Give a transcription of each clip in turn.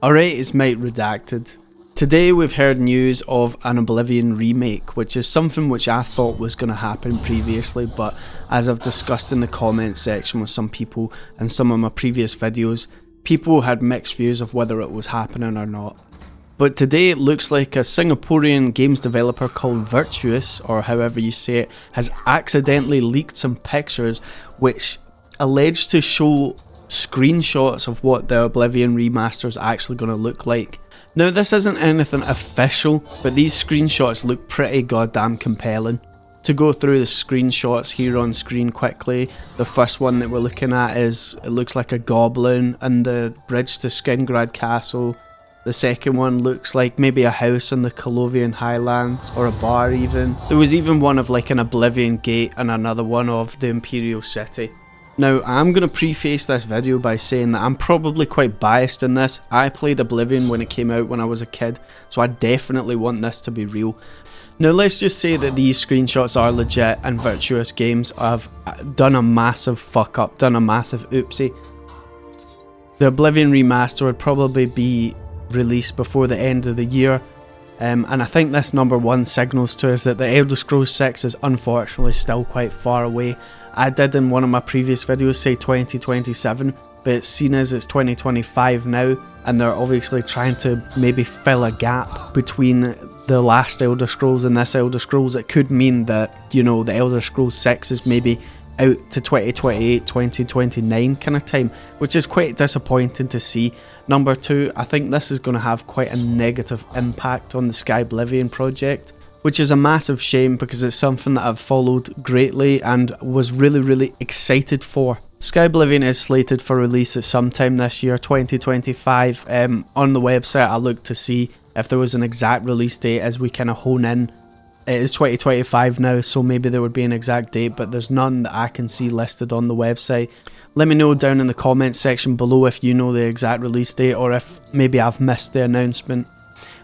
Alright, it's Mate Redacted. Today we've heard news of an Oblivion remake, which is something which I thought was going to happen previously, but as I've discussed in the comments section with some people and some of my previous videos, people had mixed views of whether it was happening or not. But today it looks like a Singaporean games developer called Virtuous, or however you say it, has accidentally leaked some pictures which allege to show screenshots of what the Oblivion Remaster is actually going to look like. Now this isn't anything official, but these screenshots look pretty goddamn compelling. To go through the screenshots here on screen quickly, the first one that we're looking at is, it looks like a goblin and the bridge to Skingrad Castle. The second one looks like maybe a house in the Colovian Highlands, or a bar even. There was even one of like an Oblivion Gate and another one of the Imperial City. Now, I'm going to preface this video by saying that I'm probably quite biased in this. I played Oblivion when it came out when I was a kid, so I definitely want this to be real. Now, let's just say that these screenshots are legit and Virtuous Games have done a massive fuck up, done a massive oopsie. The Oblivion Remaster would probably be released before the end of the year. And I think this number one signals to us that the Elder Scrolls 6 is unfortunately still quite far away. I did in one of my previous videos say 2027, but it's seen as it's 2025 now, and they're obviously trying to maybe fill a gap between the last Elder Scrolls and this Elder Scrolls. It could mean that, you know, the Elder Scrolls 6 is maybe out to 2028, 2029 kind of time, which is quite disappointing to see. Number two, I think this is going to have quite a negative impact on the Skyblivion project, which is a massive shame because it's something that I've followed greatly and was really excited for. Skyblivion is slated for release at some time this year, 2025. On the website I looked to see if there was an exact release date as we kind of hone in. It is 2025 now, so maybe there would be an exact date, but there's none that I can see listed on the website. Let me know down in the comments section below if you know the exact release date or if maybe I've missed the announcement.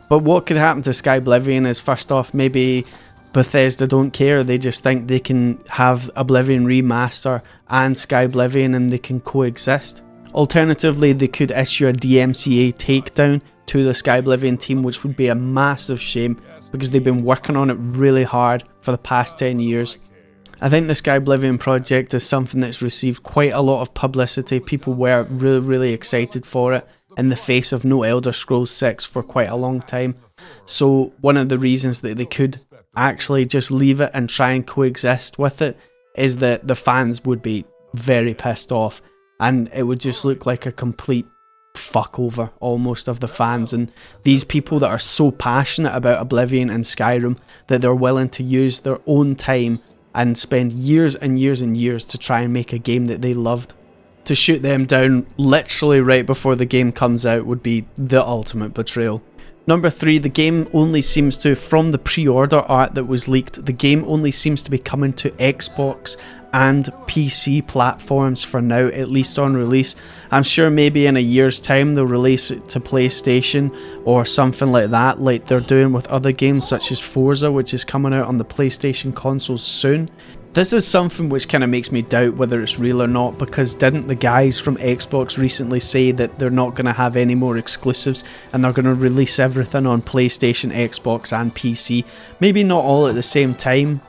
But what could happen to Skyblivion is, first off, maybe Bethesda don't care, they just think they can have Oblivion Remaster and Skyblivion and they can coexist. Alternatively, they could issue a DMCA takedown to the Skyblivion team, which would be a massive shame because they've been working on it really hard for the past 10 years. I think the Skyblivion project is something that's received quite a lot of publicity. People were really excited for it in the face of no Elder Scrolls 6 for quite a long time. So one of the reasons that they could actually just leave it and try and coexist with it is that the fans would be very pissed off and it would just look like a complete fuck over almost of the fans, and these people that are so passionate about Oblivion and Skyrim that they're willing to use their own time and spend years and years to try and make a game that they loved. To shoot them down literally right before the game comes out would be the ultimate betrayal. Number 3, the game only seems to, from the pre-order art that was leaked, the game only seems to be coming to Xbox and PC platforms for now, at least on release. I'm sure maybe in a year's time they'll release it to PlayStation or something like that, like they're doing with other games such as Forza, which is coming out on the PlayStation consoles soon. This is something which kind of makes me doubt whether it's real or not, because didn't the guys from Xbox recently say that they're not going to have any more exclusives and they're going to release everything on PlayStation, Xbox and PC? Maybe not all at the same time,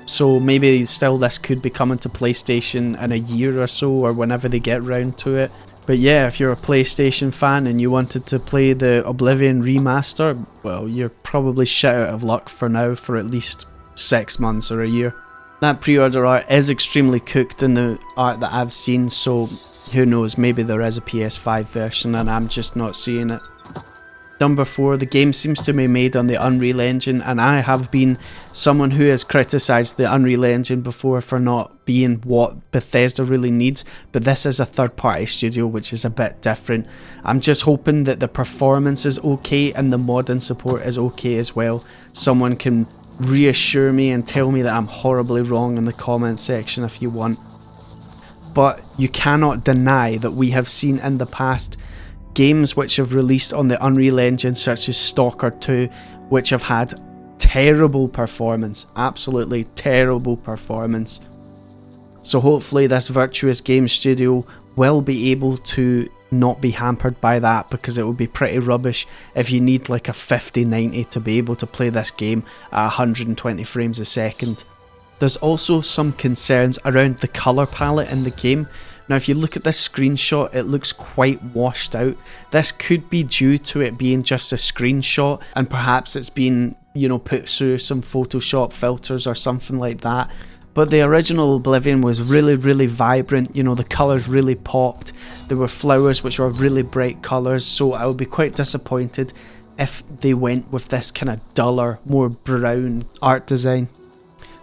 so maybe still this could be coming to PlayStation in a year or so or whenever they get round to it. But yeah, if you're a PlayStation fan and you wanted to play the Oblivion Remaster, well, you're probably shit out of luck for now for at least 6 months or a year. That pre-order art is extremely cooked in the art that I've seen, so who knows, maybe there is a PS5 version and I'm just not seeing it. Number 4, the game seems to be made on the Unreal Engine, and I have been someone who has criticised the Unreal Engine before for not being what Bethesda really needs, but this is a third-party studio which is a bit different. I'm just hoping that the performance is okay and the mod and support is okay as well. Someone can reassure me and tell me that I'm horribly wrong in the comments section if you want. But you cannot deny that we have seen in the past games which have released on the Unreal Engine such as Stalker 2 which have had terrible performance, absolutely terrible performance. So hopefully this Virtuous Games studio will be able to not be hampered by that, because it would be pretty rubbish if you need like a 5090 to be able to play this game at 120 frames a second. There's also some concerns around the colour palette in the game. Now if you look at this screenshot, it looks quite washed out. This could be due to it being just a screenshot, and perhaps it's been, you know, put through some Photoshop filters or something like that. But the original Oblivion was really vibrant, you know, the colours really popped. There were flowers which were really bright colours, so I would be quite disappointed if they went with this kind of duller, more brown art design.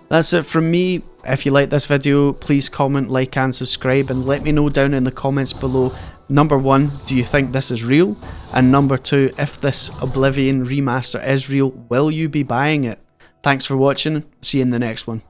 That's it from me. If you like this video, please comment, like and subscribe, and let me know down in the comments below, number 1, do you think this is real? And number 2, if this Oblivion Remaster is real, will you be buying it? Thanks for watching, see you in the next one.